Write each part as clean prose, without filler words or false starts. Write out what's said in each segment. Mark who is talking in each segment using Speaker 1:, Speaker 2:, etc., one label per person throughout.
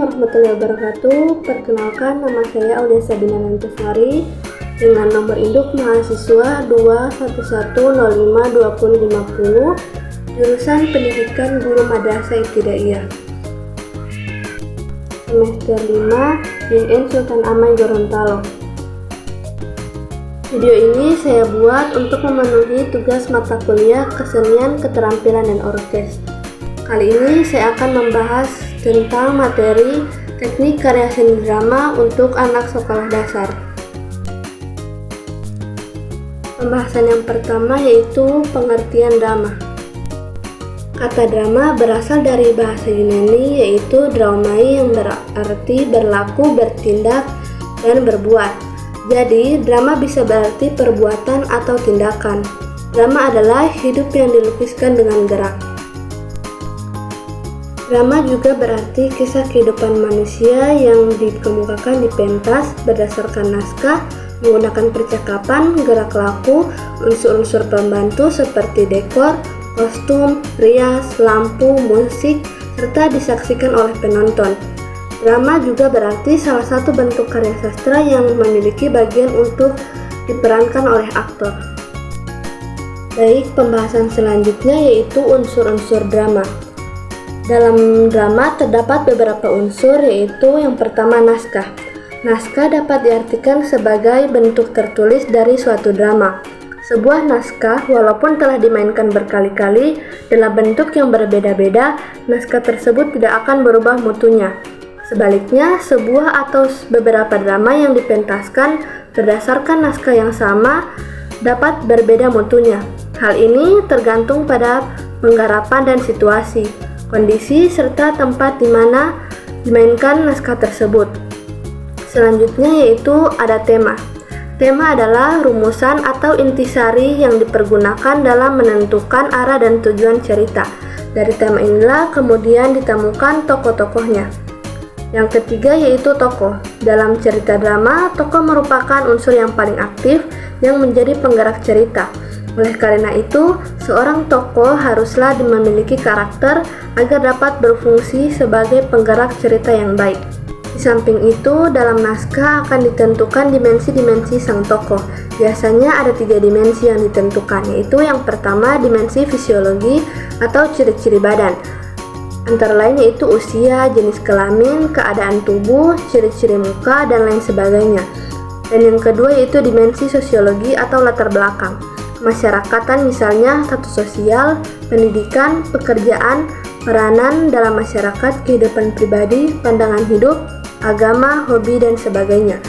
Speaker 1: warahmatullahi wabarakatuh. Perkenalkan, nama saya Aulia Sabina Nantusari dengan nomor induk mahasiswa 211052050, jurusan Pendidikan Guru Madrasah Ibtidaiyah. Semester 5, YN Sultan Amai Gorontalo. Video ini saya buat untuk memenuhi tugas mata kuliah Kesenian, Keterampilan, dan Orkes. Kali ini saya akan membahas tentang materi teknik karya seni drama untuk anak sekolah dasar. Pembahasan yang pertama yaitu pengertian drama. Kata drama berasal dari bahasa Yunani yaitu draumai yang berarti berlaku, bertindak, dan berbuat. Jadi, drama bisa berarti perbuatan atau tindakan. Drama adalah hidup yang dilukiskan dengan gerak. Drama juga berarti kisah kehidupan manusia yang dikemukakan di pentas berdasarkan naskah, menggunakan percakapan, gerak laku, unsur-unsur pembantu seperti dekor, kostum, rias, lampu, musik, serta disaksikan oleh penonton. Drama juga berarti salah satu bentuk karya sastra yang memiliki bagian untuk diperankan oleh aktor. Baik, pembahasan selanjutnya yaitu unsur-unsur drama. Dalam drama terdapat beberapa unsur, yaitu yang pertama naskah. Naskah dapat diartikan sebagai bentuk tertulis dari suatu drama. Sebuah naskah, walaupun telah dimainkan berkali-kali dalam bentuk yang berbeda-beda, naskah tersebut tidak akan berubah mutunya. Sebaliknya, sebuah atau beberapa drama yang dipentaskan berdasarkan naskah yang sama dapat berbeda mutunya. Hal ini tergantung pada penggarapan dan situasi, kondisi, serta tempat di mana dimainkan naskah tersebut. Selanjutnya yaitu ada tema. Tema adalah rumusan atau intisari yang dipergunakan dalam menentukan arah dan tujuan cerita. Dari tema inilah kemudian ditemukan tokoh-tokohnya. Yang ketiga yaitu tokoh. Dalam cerita drama, tokoh merupakan unsur yang paling aktif yang menjadi penggerak cerita. Oleh karena itu, seorang tokoh haruslah memiliki karakter agar dapat berfungsi sebagai penggerak cerita yang baik. Di samping itu, dalam naskah akan ditentukan dimensi-dimensi sang tokoh. Biasanya ada 3 dimensi yang ditentukan, yaitu yang pertama dimensi fisiologi atau ciri-ciri badan. Antara lain yaitu usia, jenis kelamin, keadaan tubuh, ciri-ciri muka, dan lain sebagainya. Dan yang kedua yaitu dimensi sosiologi atau latar belakang. Masyarakatan misalnya status sosial, pendidikan, pekerjaan, peranan dalam masyarakat, kehidupan pribadi, pandangan hidup, agama, hobi, dan sebagainya.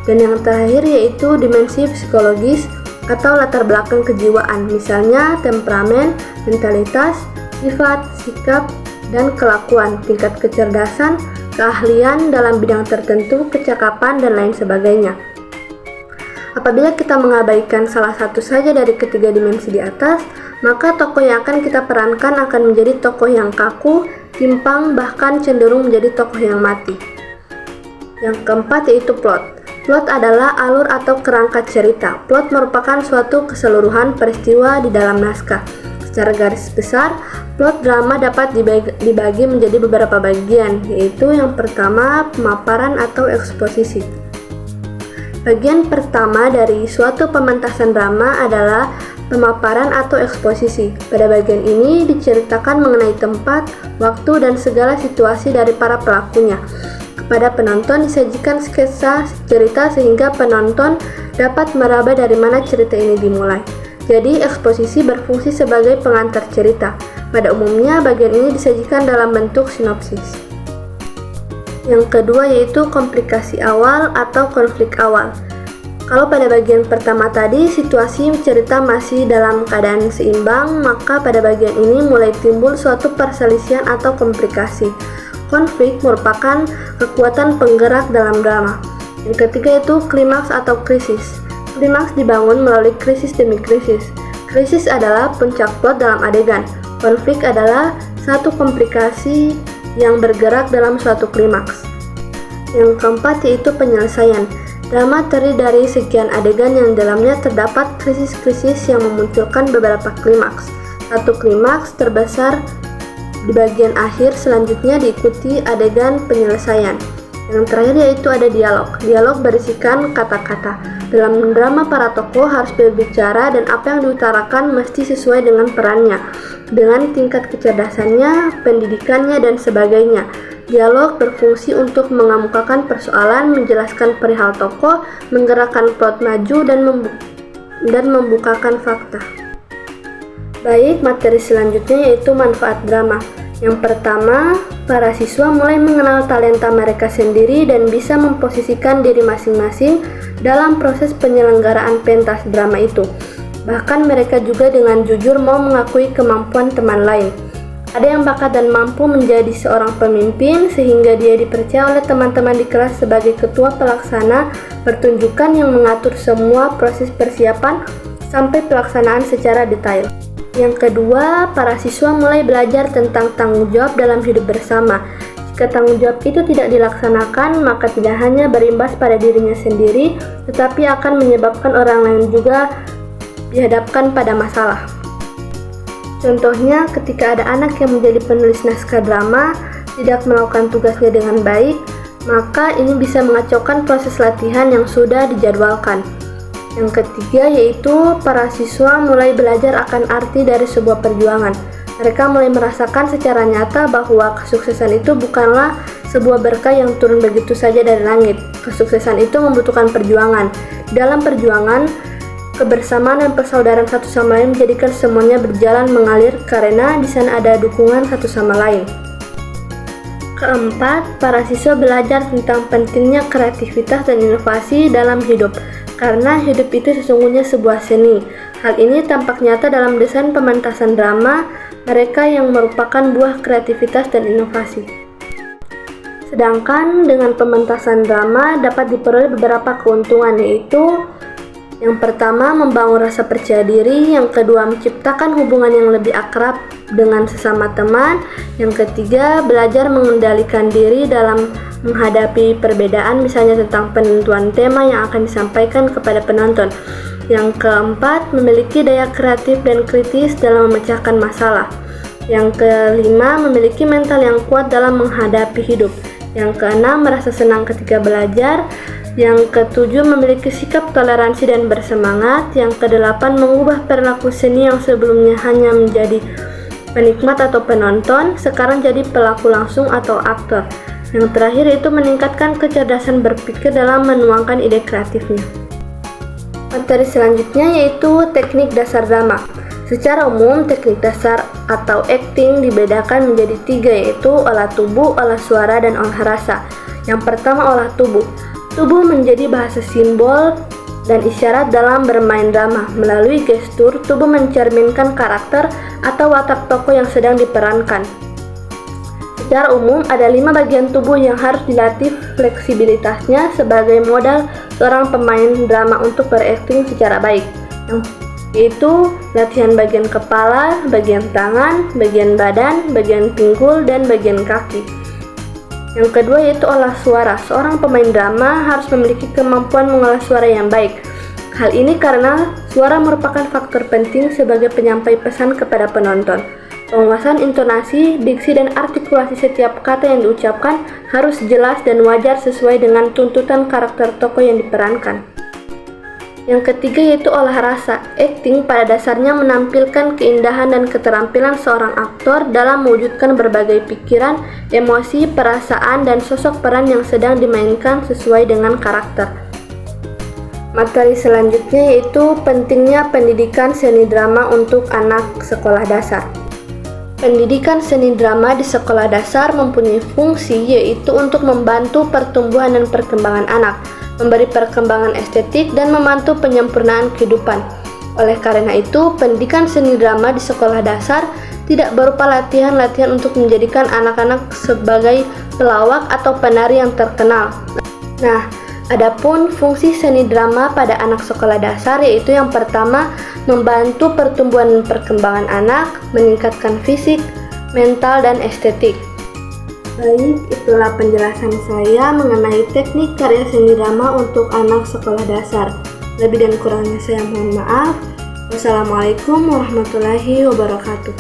Speaker 1: Dan yang terakhir yaitu dimensi psikologis atau latar belakang kejiwaan, misalnya temperamen, mentalitas, sifat, sikap, dan kelakuan, tingkat kecerdasan, keahlian dalam bidang tertentu, kecakapan, dan lain sebagainya. Apabila kita mengabaikan salah satu saja dari ketiga dimensi di atas, maka tokoh yang akan kita perankan akan menjadi tokoh yang kaku, timpang, bahkan cenderung menjadi tokoh yang mati. Yang keempat yaitu plot. Plot adalah alur atau kerangka cerita. Plot merupakan suatu keseluruhan peristiwa di dalam naskah. Secara garis besar, plot drama dapat dibagi menjadi beberapa bagian, yaitu yang pertama pemaparan atau eksposisi. Bagian pertama dari suatu pementasan drama adalah pemaparan atau eksposisi. Pada bagian ini diceritakan mengenai tempat, waktu, dan segala situasi dari para pelakunya. Kepada penonton disajikan sketsa cerita sehingga penonton dapat meraba dari mana cerita ini dimulai. Jadi, eksposisi berfungsi sebagai pengantar cerita. Pada umumnya, bagian ini disajikan dalam bentuk sinopsis. Yang kedua yaitu komplikasi awal atau konflik awal. Kalau pada bagian pertama tadi situasi cerita masih dalam keadaan seimbang, maka pada bagian ini mulai timbul suatu perselisihan atau komplikasi. Konflik merupakan kekuatan penggerak dalam drama. Yang ketiga yaitu klimaks atau krisis. Klimaks dibangun melalui krisis demi krisis. Krisis adalah puncak plot dalam adegan. Konflik adalah satu komplikasi yang bergerak dalam suatu klimaks. Yang keempat yaitu penyelesaian. Drama terdiri dari sekian adegan yang dalamnya terdapat krisis-krisis yang memunculkan beberapa klimaks. Satu klimaks terbesar Di bagian akhir selanjutnya diikuti adegan penyelesaian. Yang terakhir yaitu ada dialog. Dialog berisikan kata-kata. Dalam drama para tokoh harus berbicara dan apa yang diutarakan mesti sesuai dengan perannya, dengan tingkat kecerdasannya, pendidikannya, dan sebagainya. Dialog berfungsi untuk mengemukakan persoalan, menjelaskan perihal tokoh, menggerakkan plot maju, dan membukakan fakta. Baik, materi selanjutnya yaitu manfaat drama. Yang pertama, para siswa mulai mengenal talenta mereka sendiri dan bisa memposisikan diri masing-masing dalam proses penyelenggaraan pentas drama itu. Bahkan mereka juga dengan jujur mau mengakui kemampuan teman lain. Ada yang bakat dan mampu menjadi seorang pemimpin sehingga dia dipercaya oleh teman-teman di kelas sebagai ketua pelaksana pertunjukan yang mengatur semua proses persiapan sampai pelaksanaan secara detail. Yang kedua, para siswa mulai belajar tentang tanggung jawab dalam hidup bersama. Jika tanggung jawab itu tidak dilaksanakan, maka tidak hanya berimbas pada dirinya sendiri, tetapi akan menyebabkan orang lain juga dihadapkan pada masalah. Contohnya, ketika ada anak yang menjadi penulis naskah drama, tidak melakukan tugasnya dengan baik, maka ini bisa mengacaukan proses latihan yang sudah dijadwalkan. Yang ketiga yaitu para siswa mulai belajar akan arti dari sebuah perjuangan. Mereka mulai merasakan secara nyata bahwa kesuksesan itu bukanlah sebuah berkah yang turun begitu saja dari langit. Kesuksesan itu membutuhkan perjuangan. Dalam perjuangan, kebersamaan dan persaudaraan satu sama lain menjadikan semuanya berjalan mengalir karena di sana ada dukungan satu sama lain. Keempat, para siswa belajar tentang pentingnya kreativitas dan inovasi dalam hidup. Karena hidup itu sesungguhnya sebuah seni. Hal ini tampak nyata dalam desain pementasan drama mereka yang merupakan buah kreativitas dan inovasi. Sedangkan dengan pementasan drama dapat diperoleh beberapa keuntungan, yaitu yang pertama, membangun rasa percaya diri. Yang kedua, menciptakan hubungan yang lebih akrab dengan sesama teman. Yang ketiga, belajar mengendalikan diri dalam menghadapi perbedaan, misalnya tentang penentuan tema yang akan disampaikan kepada penonton. Yang keempat, memiliki daya kreatif dan kritis dalam memecahkan masalah. Yang kelima, memiliki mental yang kuat dalam menghadapi hidup. Yang keenam, merasa senang ketika belajar. Yang ketujuh, memiliki sikap toleransi dan bersemangat. Yang kedelapan, mengubah perilaku seni yang sebelumnya hanya menjadi penikmat atau penonton, sekarang jadi pelaku langsung atau aktor. Yang terakhir itu meningkatkan kecerdasan berpikir dalam menuangkan ide kreatifnya. Materi selanjutnya yaitu teknik dasar drama. Secara umum, teknik dasar atau acting dibedakan menjadi tiga, yaitu olah tubuh, olah suara, dan olah rasa. Yang pertama, olah tubuh. Tubuh menjadi bahasa simbol dan isyarat dalam bermain drama. Melalui gestur, tubuh mencerminkan karakter atau watak tokoh yang sedang diperankan. Secara umum, ada 5 bagian tubuh yang harus dilatih fleksibilitasnya sebagai modal seorang pemain drama untuk berakting secara baik, yaitu latihan bagian kepala, bagian tangan, bagian badan, bagian pinggul, dan bagian kaki. Yang kedua yaitu olah suara. Seorang pemain drama harus memiliki kemampuan mengolah suara yang baik. Hal ini karena suara merupakan faktor penting sebagai penyampai pesan kepada penonton. Penguasaan intonasi, diksi, dan artikulasi setiap kata yang diucapkan harus jelas dan wajar sesuai dengan tuntutan karakter tokoh yang diperankan. Yang ketiga yaitu olah rasa. Acting pada dasarnya menampilkan keindahan dan keterampilan seorang aktor dalam mewujudkan berbagai pikiran, emosi, perasaan, dan sosok peran yang sedang dimainkan sesuai dengan karakter. Materi selanjutnya yaitu pentingnya pendidikan seni drama untuk anak sekolah dasar. Pendidikan seni drama di sekolah dasar mempunyai fungsi yaitu untuk membantu pertumbuhan dan perkembangan anak, memberi perkembangan estetik, dan membantu penyempurnaan kehidupan. Oleh karena itu, pendidikan seni drama di sekolah dasar tidak berupa latihan-latihan untuk menjadikan anak-anak sebagai pelawak atau penari yang terkenal. Nah, adapun fungsi seni drama pada anak sekolah dasar yaitu yang pertama, membantu pertumbuhan dan perkembangan anak, meningkatkan fisik, mental, dan estetik. Baik, itulah penjelasan saya mengenai teknik karya seni drama untuk anak sekolah dasar. Lebih dan kurangnya saya mohon maaf. Wassalamualaikum warahmatullahi wabarakatuh.